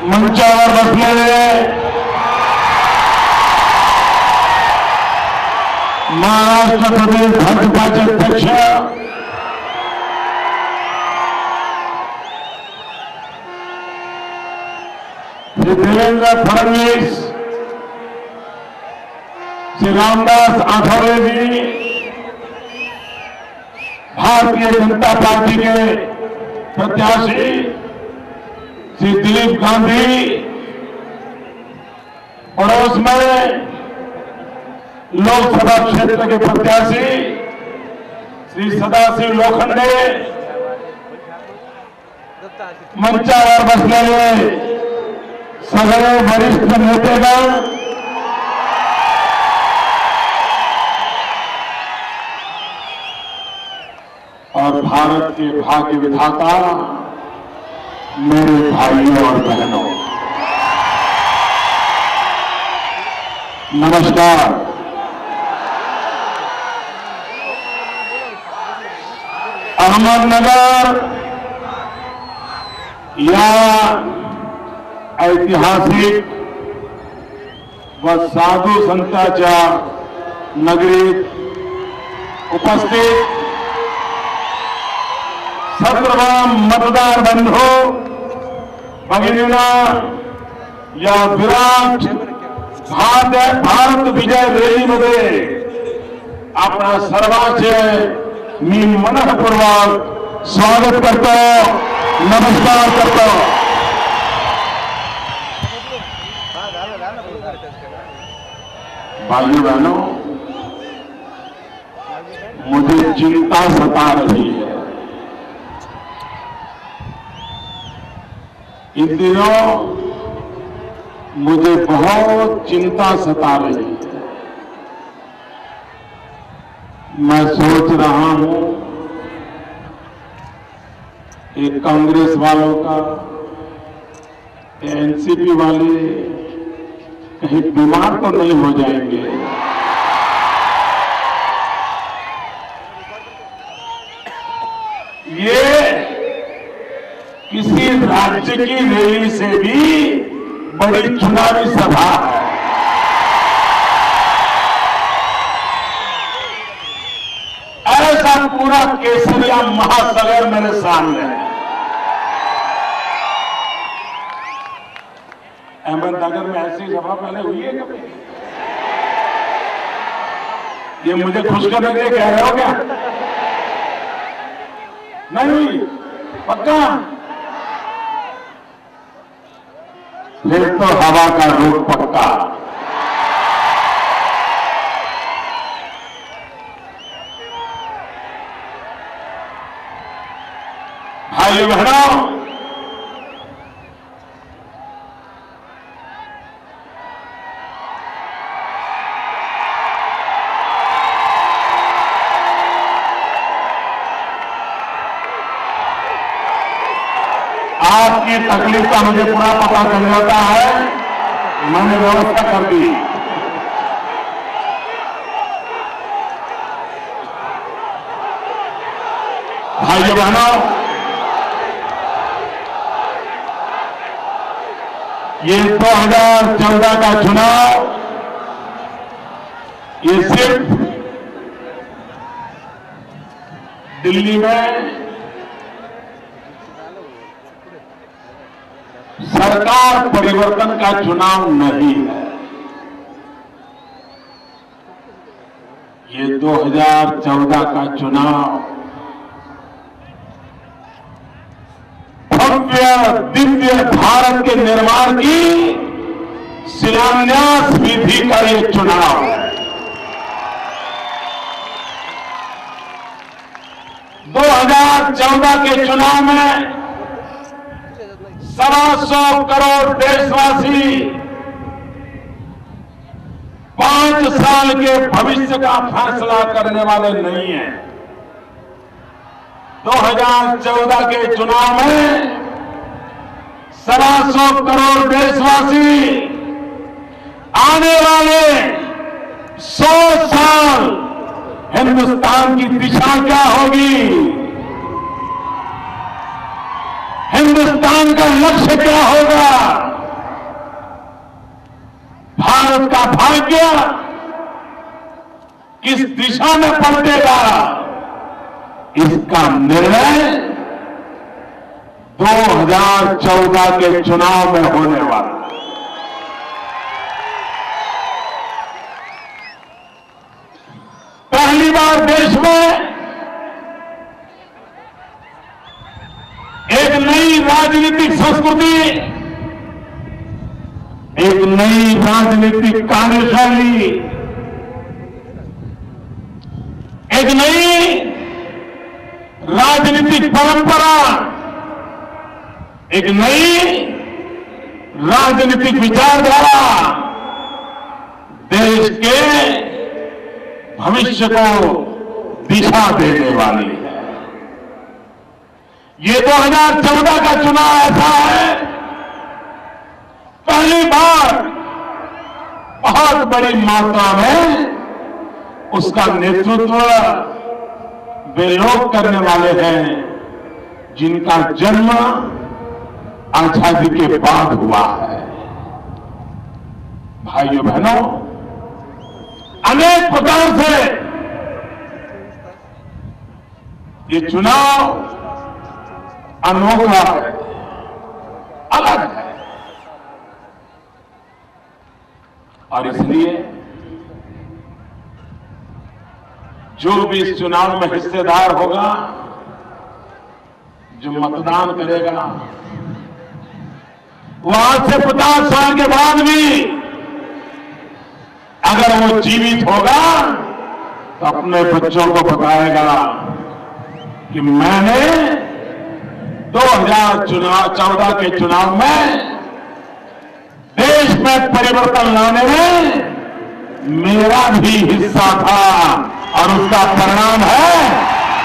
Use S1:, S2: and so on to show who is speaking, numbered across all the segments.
S1: मंचावर बसलेले महाराष्ट्र प्रदेश भाजपाचे अध्यक्ष श्री देवेंद्र फडणवीस, श्री रामदास आठवले जी, भारतीय जनता पार्टी के प्रत्याशी श्री दिलीप गांधी, पड़ोस में लोकसभा क्षेत्र के प्रत्याशी श्री सदाशिव लोखंडे, मंचावर बसलेले सगळे वरिष्ठ नेतेगण, और भारत के भाग्य विधाता मेरे भाइयों और बहनों, नमस्कार। अहमदनगर या ऐतिहासिक व साधू संतांच्या नगरीत उपस्थित सर्व मतदार बंधू भगिनींना, या विराट भारत विजय रॅलीमध्ये आपणा सर्वांचे मी मनःपूर्वक स्वागत करतो, नमस्कार करतो। भाइयों बहनों, मुझे चिंता सता रही है। इन दिनों मुझे बहुत चिंता सता रही है। मैं सोच रहा हूं ये कांग्रेस वालों का, एनसीपी वाले कहीं बीमार तो नहीं हो जाएंगे। ये किसी राज्य की रैली से भी बड़ी चुनावी सभा है। ऐसा पूरा केसरिया महासागर मेरे सामने है। अहमदनगर में ऐसी सभा पहले हुई है कभी? ये मुझे खुश करने के लिए कह रहे हो क्या? नहीं हुई? पक्का? फिर तो हवा का रुख पक्का। भाई बहनों, आपकी तकलीफ का मुझे पूरा पता चल जाता है, मैंने व्यवस्था कर दी। भाइयों बहनों, ये 2014 का चुनाव ये सिर्फ दिल्ली में सरकार परिवर्तन का चुनाव नहीं है। ये 2014 का चुनाव भव्य दिव्य भारत के निर्माण की शिलान्यास विधि का ये चुनाव है। 2014 के चुनाव में 125 करोड़ देशवासी 5 साल के भविष्य का फैसला करने वाले नहीं हैं। 2014 के चुनाव में 125 करोड़ देशवासी आने वाले 100 साल हिंदुस्तान की दिशा क्या होगी, हिंदुस्तान का लक्ष्य क्या होगा, भारत का भाग्य किस दिशा में पलटेगा, इसका निर्णय 2014 के चुनाव में होने वाला है। पहली बार देश में एक नई राजनीतिक संस्कृति, एक नई राजनीतिक कार्यशैली, एक नई राजनीतिक परंपरा, एक नई राजनीतिक विचारधारा देश के भविष्य को दिशा देने वाली है। ये 2014 का चुनाव ऐसा है, पहली बार बहुत बड़ी मात्रा में उसका नेतृत्व वे लोग करने वाले हैं जिनका जन्म आजादी के बाद हुआ है। भाइयों बहनों, अनेक प्रकार से ये चुनाव अनोखा है, अलग है, और इसलिए जो भी इस चुनाव में हिस्सेदार होगा, जो मतदान करेगा, वो आज से 50 साल के बाद भी अगर वो जीवित होगा तो अपने बच्चों को बताएगा कि मैंने 2014 के चुनाव में देश में परिवर्तन लाने में मेरा भी हिस्सा था और उसका परिणाम है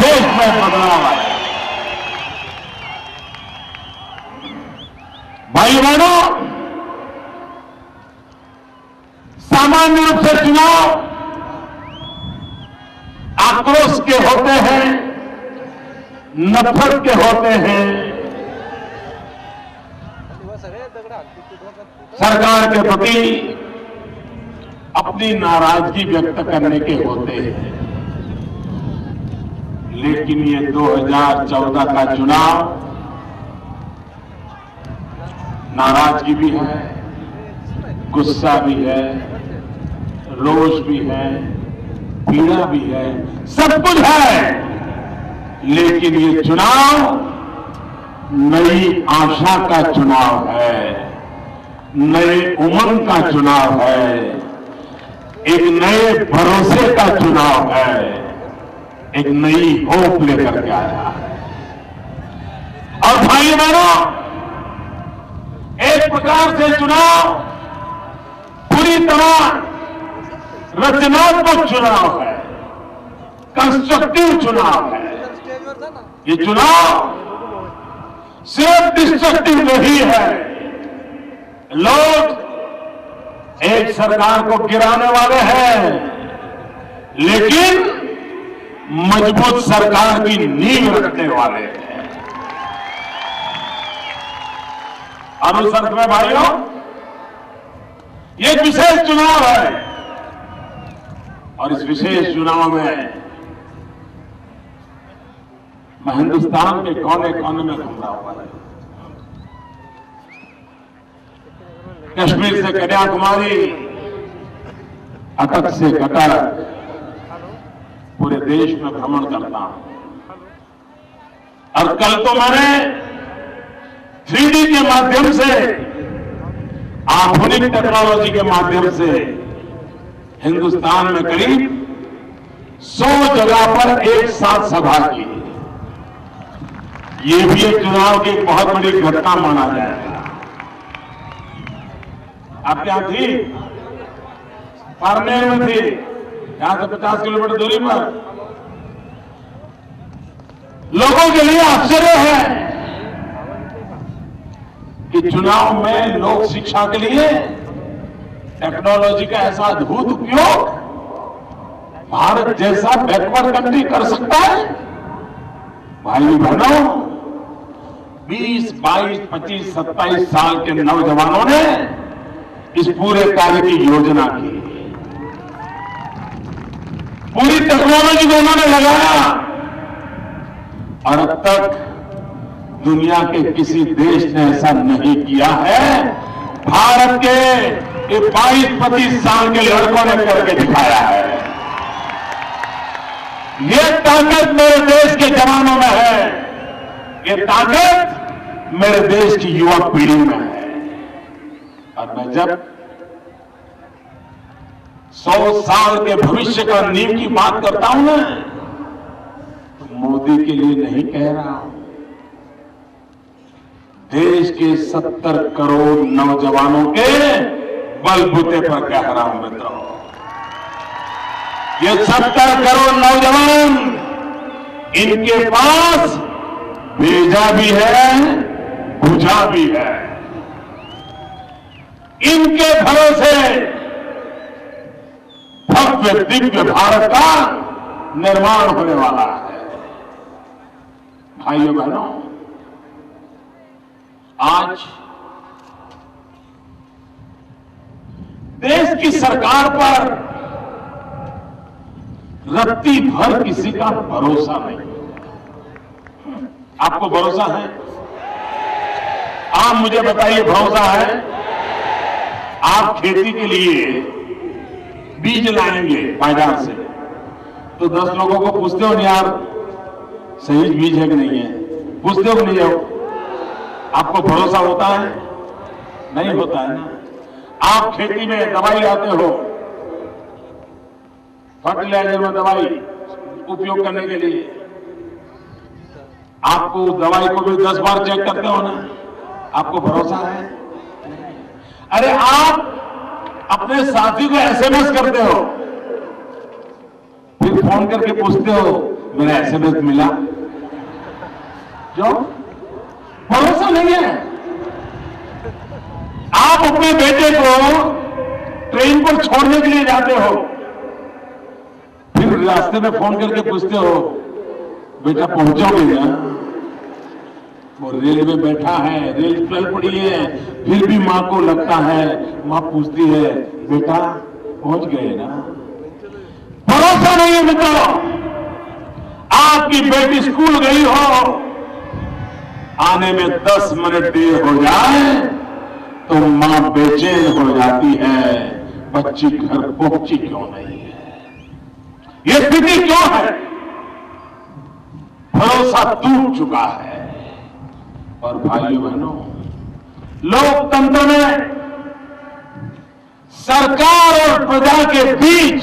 S1: देश में बदलाव आया। भाई बहनों, सामान्य रूप से चुनाव आक्रोश के होते हैं, नफरत के होते हैं, सरकार के प्रति अपनी नाराजगी व्यक्त करने के होते हैं। लेकिन ये 2014 का चुनाव नाराजगी भी है, गुस्सा भी है, रोष भी है, पीड़ा भी है, सब कुछ है। लेकिन ये चुनाव नई आशा का चुनाव है, नए उमंग का चुनाव है, एक नए भरोसे का चुनाव है, एक नई होप लेकर के आया है। और भाई बहनों, एक प्रकार से चुनाव पूरी तरह रचनात्मक चुनाव है, कंस्ट्रक्टिव चुनाव है। ये चुनाव सिर्फ डिस्ट्रक्टिव नहीं है। लोग एक सरकार को गिराने वाले हैं, लेकिन मजबूत सरकार की नींव रखने वाले हैं। और उस अर्थ में भाइयों, ये विशेष चुनाव है, और इस विशेष चुनाव में मैं हिंदुस्तान के कोने कोने में घूम रहा हुआ है। कश्मीर से कन्याकुमारी, अटक से कटर, पूरे देश में भ्रमण करता हूं। और कल तो मैंने 3D के माध्यम से, आधुनिक टेक्नोलॉजी के माध्यम से हिंदुस्तान में करीब 100 जगह पर एक साथ सभा की। ये भी एक चुनाव की बहुत बड़ी घटना माना जाएगा। आप क्या थी? पारनेर में थी, यहां से 50 किलोमीटर दूरी पर। लोगों के लिए आश्चर्य है कि चुनाव में लोक शिक्षा के लिए टेक्नोलॉजी का ऐसा अद्भुत उपयोग भारत जैसा बैकवर्ड कंट्री कर सकता है। भाई बहनों, 20, 22, 25, 27 साल के नौजवानों ने इस पूरे कार्य की योजना की, पूरी टेक्नोलॉजी को उन्होंने लगाया और अब तक दुनिया के किसी देश ने ऐसा नहीं किया है। भारत के 22-25 साल के लड़कों ने करके दिखाया है। ये ताकत मेरे देश के जवानों में है, ये ताकत मेरे देश की युवा पीढ़ी में है। और मैं जब 100 साल के भविष्य का नींव की बात करता हूं ना, तो मोदी के लिए नहीं कह रहा हूं, देश के 70 करोड़ नौजवानों के बलबूते पर कह रहा हूं मित्रों। ये 70 करोड़ नौजवान, इनके पास भेजा भी है, बुझा भी है। इनके भरोसे भव्य दिव्य भारत का निर्माण होने वाला है। भाइयों बहनों, आज देश की सरकार पर रत्ती भर किसी का भरोसा नहीं। आपको भरोसा है? आप मुझे बताइए, भरोसा है? आप खेती के लिए बीज लाएंगे बाजार से, तो 10 लोगों को पूछते हो नहीं यार सही बीज है कि नहीं है? पूछते हो कि नहीं हो? आपको भरोसा होता है? नहीं होता है ना। आप खेती में दवाई लाते हो, फर्टिलाइजर में दवाई उपयोग करने के लिए, आपको दवाई को भी 10 बार चेक करते हो ना। आपको भरोसा है? अरे आप अपने साथी को एसएमएस करते हो, फिर फोन करके पूछते हो मेरा एसएमएस मिला? क्यों? भरोसा नहीं है। आप अपने बेटे को ट्रेन पर छोड़ने के लिए जाते हो, फिर रास्ते में फोन करके पूछते हो बेटा पहुंचोगे ना? वो रेल में बैठा है, रेल चल पड़ी है, फिर भी मां को लगता है, मां पूछती है बेटा पहुंच गए ना? भरोसा नहीं है मित्रों। आपकी बेटी स्कूल गई हो, आने में 10 मिनट देर हो जाए तो मां बेचैन हो जाती है, बच्ची घर पहुंची क्यों नहीं है? ये स्थिति क्यों है? भरोसा टूट चुका है। और भाइयों बहनों, लोकतंत्र में सरकार और प्रजा के बीच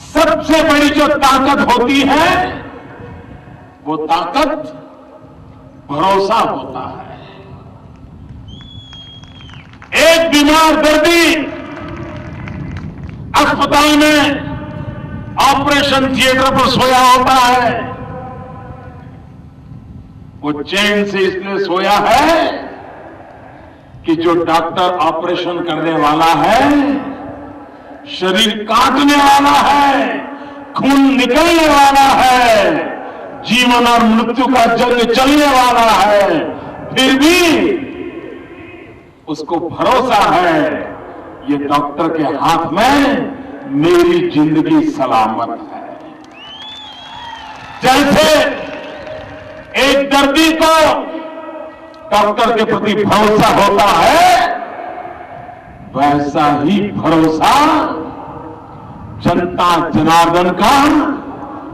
S1: सबसे बड़ी जो ताकत होती है, वो ताकत भरोसा होता है। एक बीमार दर्दी अस्पताल में ऑपरेशन थिएटर पर सोया होता है, वो चैन से इसलिए सोया है कि जो डॉक्टर ऑपरेशन करने वाला है, शरीर काटने वाला है, खून निकलने वाला है, जीवन और मृत्यु का जंग चलने वाला है, फिर भी उसको भरोसा है ये डॉक्टर के हाथ में मेरी जिंदगी सलामत है। जैसे एक दर्दी को डॉक्टर के प्रति भरोसा होता है, वैसा ही भरोसा जनता जनार्दन का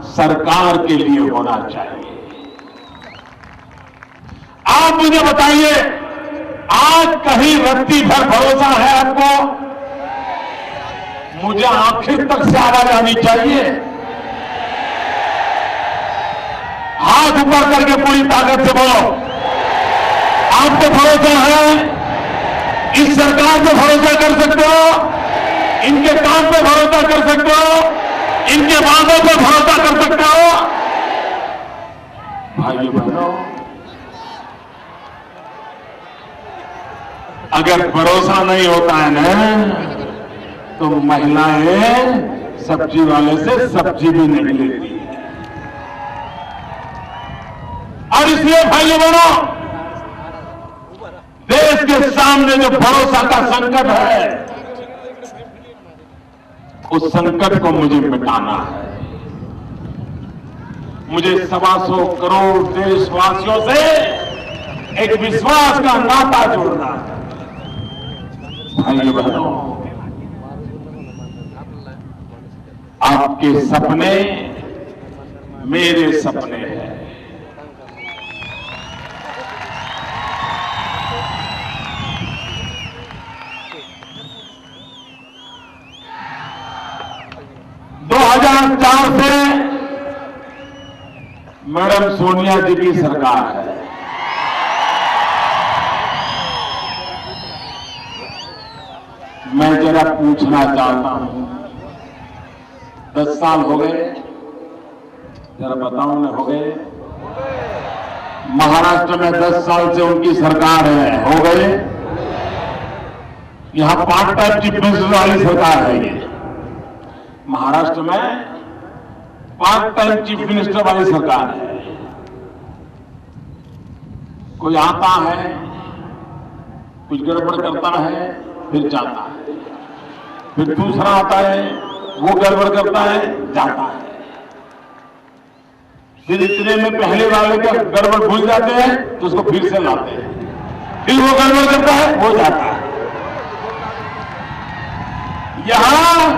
S1: सरकार के लिए होना चाहिए। आप मुझे बताइए, आज कहीं रत्ती भर भरोसा है आपको? मुझे आखिर तक से आवाज आनी चाहिए। हाथ ऊपर करके पूरी ताकत से बोलो, आपको भरोसा है? इस सरकार पे भरोसा कर सकते हो? इनके काम पे भरोसा कर सकते हो? इनके वादों पे भरोसा कर सकते हो? भाइयों बहनों, अगर भरोसा नहीं होता है ना, तो महिलाएं सब्जी वाले से सब्जी भी नहीं लेती। और इसलिए भाइयों बहनों, देश के सामने जो भरोसा का संकट है, उस संकट को मुझे मिटाना है। मुझे 125 करोड़ देशवासियों से एक विश्वास का नाता जोड़ना है। भाइयों बहनों, आपके सपने मेरे सपने हैं। दो 2004 से मैडम सोनिया जी की सरकार है। मैं जरा पूछना चाहता हूं, 10 साल हो गए, जरा बताओ ना, हो गए? महाराष्ट्र में 10 साल से उनकी सरकार है, हो गए? यहां 5 टाइप चीफ मिनिस्टर वाली सरकार है। ये महाराष्ट्र में 5 टाइम चीफ मिनिस्टर वाली सरकार है। कोई आता है, कुछ गड़बड़ करता है, फिर जाता है, फिर दूसरा आता है, वो गड़बड़ करता है, जाता है, फिर इतने में पहले वाले का गड़बड़ भूल जाते हैं तो उसको फिर से लाते हैं, फिर वो गड़बड़ करता है, वो जाता है। यहां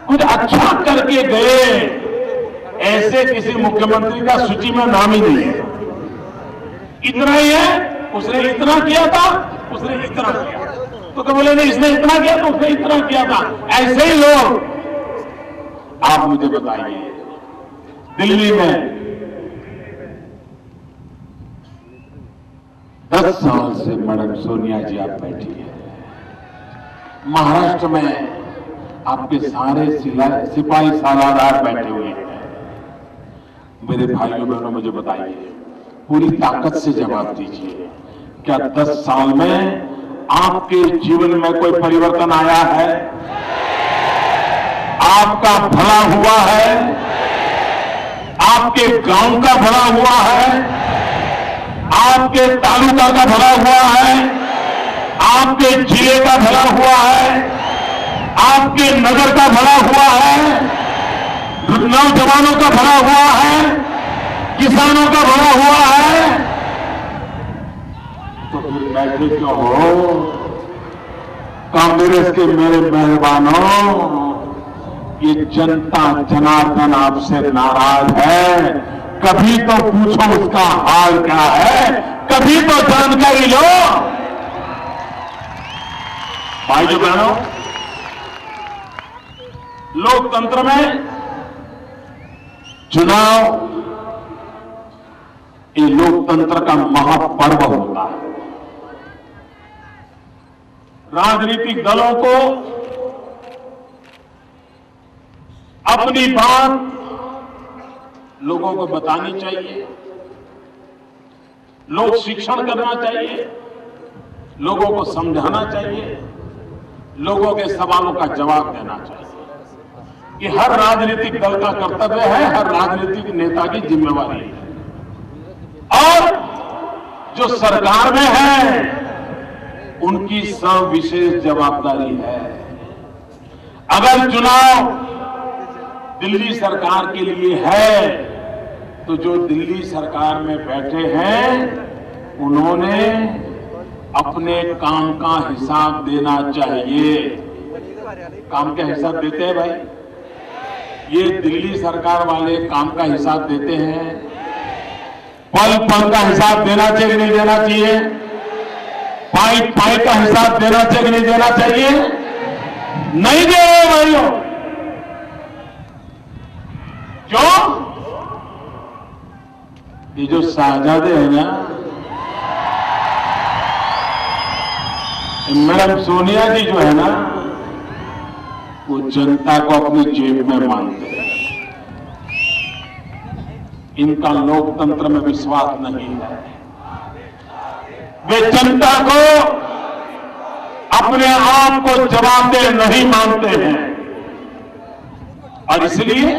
S1: कुछ अच्छा करके गए ऐसे किसी मुख्यमंत्री का सूची में नाम ही नहीं है। इतना ही है, उसने इतना किया था, उसने इतना किया, तो क्या बोले नहीं, इसने इतना किया तो उसने इतना किया था। ऐसे ही लोग, आप मुझे बताइए, दिल्ली में 10 साल से मैडम सोनिया जी आप बैठी है, महाराष्ट्र में आपके सारे सिपाही सालादार बैठे हुए हैं। मेरे भाइयों बहनों, मुझे बताइए, पूरी ताकत से जवाब दीजिए, क्या 10 साल में आपके जीवन में कोई परिवर्तन आया है? आपका भला हुआ है? आपके गांव का भला हुआ है? आपके तालुका का भला हुआ है? आपके जिले का भला हुआ है? आपके नगर का भला हुआ है? नौजवानों का भला हुआ है? किसानों का भला हुआ है? तो फिर बैठे क्यों हो? कांग्रेस के मेरे मेहरबानों, ये जनता जनार्दन आपसे नाराज है। कभी तो पूछो उसका हाल क्या है, कभी तो जानकारी लो। भाइयों बहनों, लोकतंत्र में चुनाव ये लोकतंत्र का महापर्व होता है। राजनीतिक दलों को अपनी बात लोगों को बतानी चाहिए, लोक शिक्षण करना चाहिए, लोगों को समझाना चाहिए, लोगों के सवालों का जवाब देना चाहिए। कि हर राजनीतिक दल का कर्तव्य है, हर राजनीतिक नेता की जिम्मेवारी है। और जो सरकार में है उनकी सविशेष जवाबदारी है। अगर चुनाव दिल्ली सरकार के लिए है तो जो दिल्ली सरकार में बैठे हैं उन्होंने अपने काम का हिसाब देना चाहिए। काम का हिसाब देते हैं भाई? ये दिल्ली सरकार वाले काम का हिसाब देते हैं? पल पल का हिसाब देना चाहिए कि नहीं देना चाहिए? पाई पाई का हिसाब देना चाहिए कि नहीं देना चाहिए? नहीं दे रहे भाइयों। क्यों? ये जो शाहजादे हैं ना, मैडम सोनिया जी जो है ना, वो जनता को अपनी जेब में मानते हैं। इनका लोकतंत्र में विश्वास नहीं है। वे जनता को अपने आप को जवाबदेह नहीं मानते हैं और इसलिए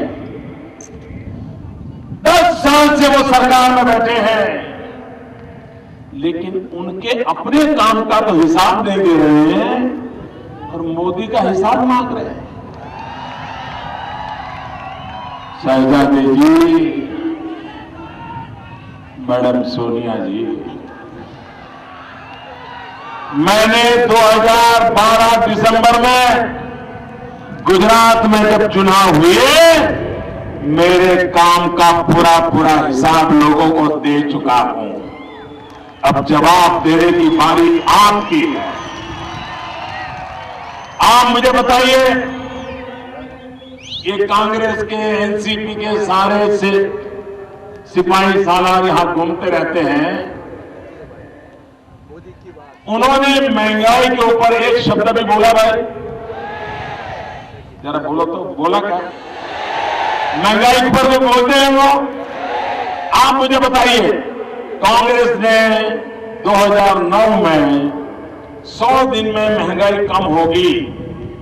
S1: 10 साल से वो सरकार में बैठे हैं। लेकिन उनके अपने काम का तो हिसाब नहीं दे रहे हैं और मोदी का हिसाब मांग रहे हैं। शहजादे जी, मैडम सोनिया जी, मैंने 2012 दिसंबर में गुजरात में जब चुनाव हुए, मेरे काम का पूरा हिसाब लोगों को दे चुका हूं। अब जवाब देने की बारी आपकी है। आप मुझे बताइए, ये कांग्रेस के, एनसीपी के सारे से सिपाही सालार यहां घूमते रहते हैं, उन्होंने महंगाई के ऊपर एक शब्द भी बोला? भाई जरा बोलो तो, बोला क्या? महंगाई पर जो बोलते हैं वो, आप मुझे बताइए, कांग्रेस ने 2009 में 100 दिन में महंगाई कम होगी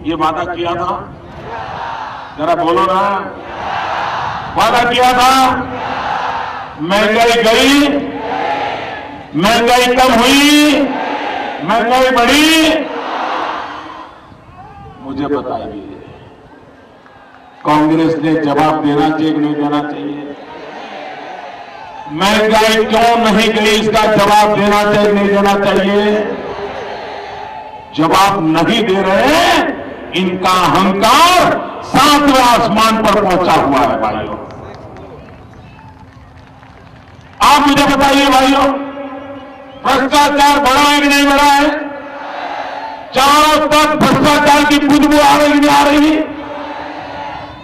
S1: ये वादा किया था? जरा बोलो ना, वादा किया था? महंगाई गई? महंगाई कम हुई? महंगाई बढ़ी? मुझे बताइए, कांग्रेस ने जवाब देना चाहिए कि नहीं देना चाहिए? महंगाई क्यों नहीं गई, इसका जवाब देना चाहिए नहीं देना चाहिए? जवाब नहीं दे रहे, इनका अहंकार 7वें आसमान पर पहुंचा हुआ है। भाइयों, आप मुझे बताइए भाइयों, भ्रष्टाचार बढ़ा है कि नहीं बढ़ा है? चारों तरफ भ्रष्टाचार की खुशबू आ रही नहीं आ रही?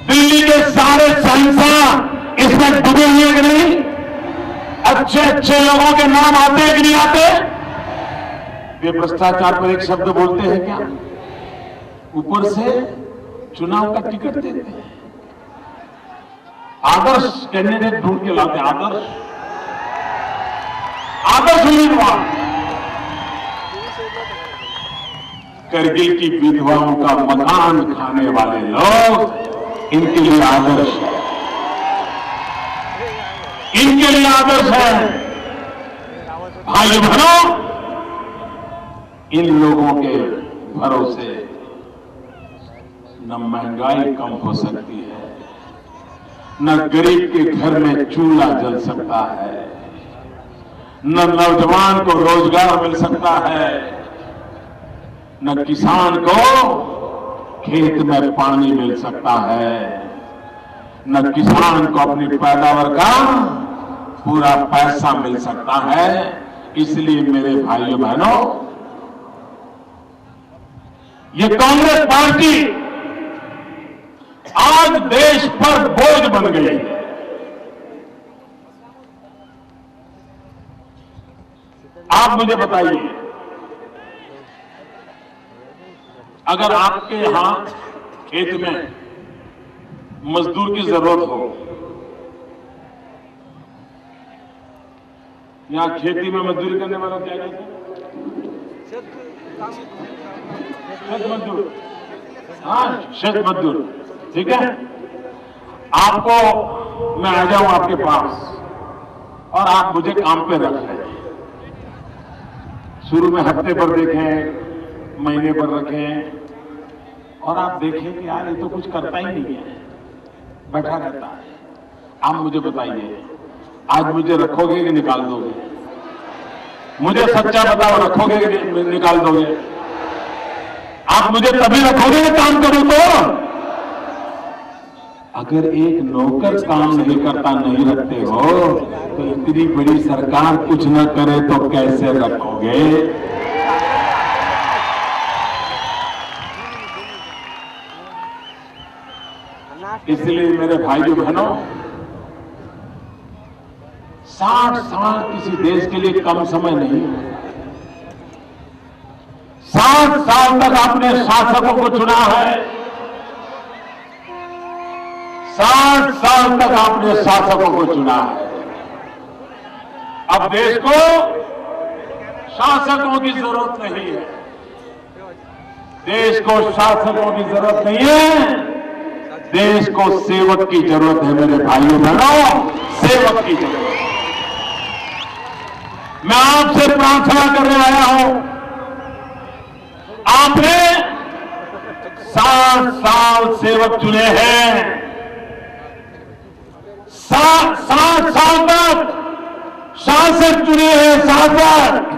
S1: दिल्ली के सारे शहंशाह इसमें डूबे हुए कि नहीं? अच्छे अच्छे लोगों के नाम आते हैं कि नहीं आते? वे भ्रष्टाचार पर एक शब्द बोलते हैं क्या? ऊपर से चुनाव का टिकट देते हैं। आदर्श कैंडिडेट ढूंढ के लाते, आदर्श उम्मीदवार। करगिल की विधवाओं का मकान खाने वाले लोग इनके लिए आदर्श है, इनके लिए आदर्श है। भाई बहनों, इन लोगों के भरोसे न महंगाई कम हो सकती है, न गरीब के घर में चूल्हा जल सकता है, न नौजवान को रोजगार मिल सकता है, न किसान को खेत में पानी मिल सकता है, न किसान को अपनी पैदावार का पूरा पैसा मिल सकता है। इसलिए मेरे भाइयों बहनों, ये कांग्रेस पार्टी आज देश पर बोझ बन गई है। आप मुझे बताइए, अगर आपके यहां खेत में मजदूर की जरूरत हो, यहां खेती में मजदूरी करने वाला क्या कहते हैं? शत मजदूर। हाँ, शत मजदूर, ठीक है। आपको मैं आ जाऊं आपके पास और आप मुझे काम पे रख लें। शुरू में हफ्ते पर देखें, महीने पर रखें, और आप देखें कि यार ये तो कुछ करता ही नहीं है, बैठा रहता है। आप मुझे बताइए, आज मुझे रखोगे कि निकाल दोगे? मुझे सच्चा बताओ, रखोगे कि निकाल दोगे? आप मुझे तभी रखोगे कि काम करूं तो? अगर एक नौकर काम नहीं करता, नहीं रखते हो, तो इतनी बड़ी सरकार कुछ न करे तो कैसे रखोगे? इसलिए मेरे भाइयों बहनों, 60 साल किसी देश के लिए कम समय नहीं है। 60 साल तक आपने शासकों को चुना है, 60 साल तक आपने शासकों को चुना है। अब देश को शासकों की जरूरत नहीं है, देश को शासकों की जरूरत नहीं है, देश को सेवक की जरूरत है। मेरे भाइयों बहनों, सेवक की जरूरत है। मैं आपसे प्रार्थना करने आया हूं, आपने 7 साल सेवक चुने हैं, 7 साल तक शासक चुने हैं, शासक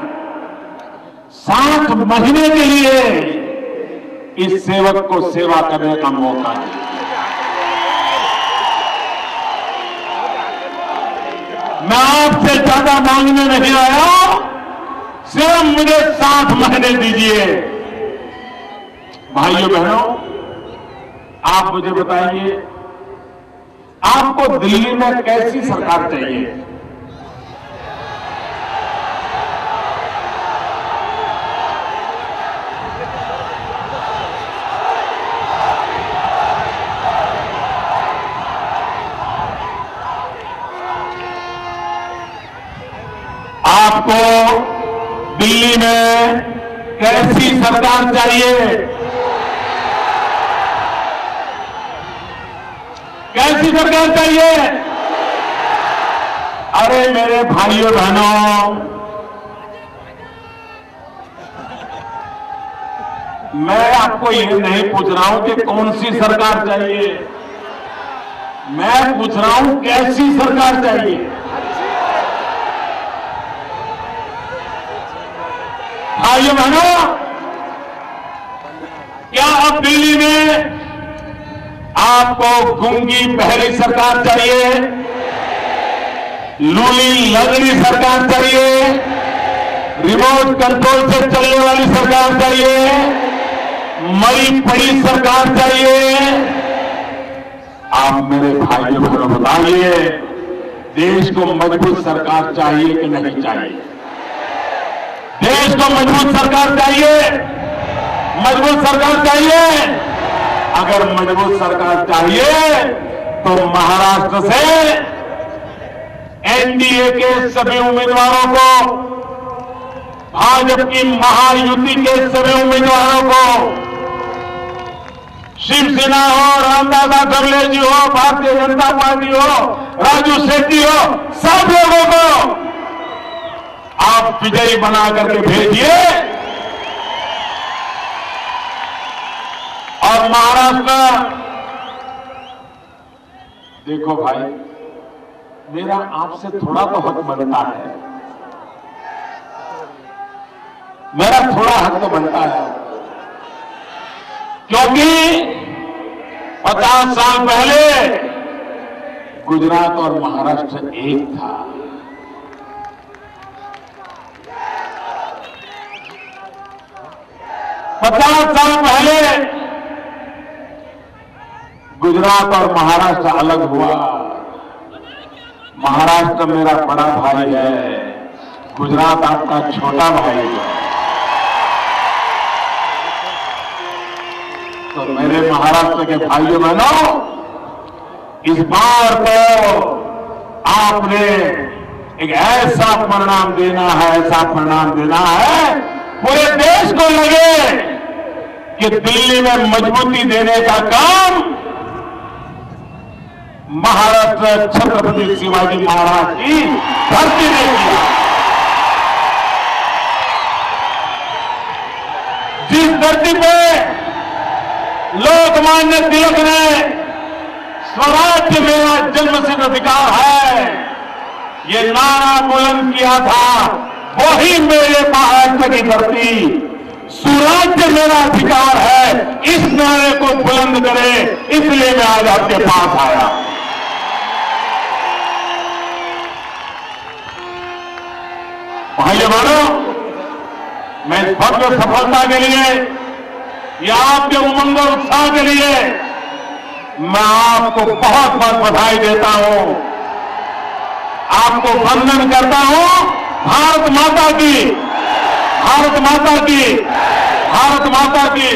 S1: 7 महीने के लिए इस सेवक को सेवा करने का मौका है। मैं आपसे ज्यादा मांगने नहीं आया, सिर्फ मुझे 7 महीने दीजिए। भाइयों बहनों, आप मुझे बताइए, आपको दिल्ली में कैसी सरकार चाहिए? आपको दिल्ली में कैसी सरकार चाहिए? कैसी सरकार चाहिए? अरे मेरे भाइयों बहनों, मैं आपको ये नहीं पूछ रहा हूं कि कौन सी सरकार चाहिए, मैं पूछ रहा हूं कैसी सरकार चाहिए। भाइयों बहनों, क्या अब दिल्ली में आपको गूंगी बहरी सरकार चाहिए, लूली लगड़ी सरकार चाहिए, रिमोट कंट्रोल से चलने वाली सरकार चाहिए, मरी पड़ी सरकार चाहिए? आप मेरे भाइयों बहनों बताइए, देश को मजबूत सरकार चाहिए कि नहीं चाहिए? देश को मजबूत सरकार चाहिए, मजबूत सरकार चाहिए। अगर मजबूत सरकार चाहिए तो महाराष्ट्र से एनडीए के सभी उम्मीदवारों को, भाजपा की महायुति के सभी उम्मीदवारों को, शिवसेना हो, रामदास अठवले जी हो, भारतीय जनता पार्टी हो, राजू शेट्टी हो, सब लोगों को आप विजयी बना करके भेजिए और महाराष्ट्र। देखो भाई, मेरा आपसे थोड़ा तो हक बनता है, मेरा थोड़ा हक तो बनता है, क्योंकि 50 साल पहले गुजरात और महाराष्ट्र एक था। 50 साल पहले गुजरात और महाराष्ट्र अलग हुआ। महाराष्ट्र मेरा बड़ा भाई है, गुजरात आपका छोटा भाई है। तो मेरे महाराष्ट्र के भाइयों बहनों, इस बार तो आपने एक ऐसा परिणाम देना है, ऐसा परिणाम देना है, पूरे देश को लगे कि दिल्ली में मजबूती देने का काम महाराष्ट्र छत्रपति शिवाजी महाराज की धरती ने किया। जिस धरती पे लोकमान्य तिलक ने स्वराज्य मेरा जन्मसिद्ध अधिकार है, ये नारा बुलंद किया था, वही मेरे महाराष्ट्र की धरती स्वराज्य मेरा अधिकार है, इस नारे को बुलंद करे, इसलिए मैं आज आपके पास आया। भाइयों बहनों, मैं इस भव्य सफलता के लिए या आपके उमंग और उत्साह के लिए मैं आपको बहुत बहुत बधाई देता हूं, आपको वंदन करता हूं। भारत माता की, भारत माता की, भारत माता की।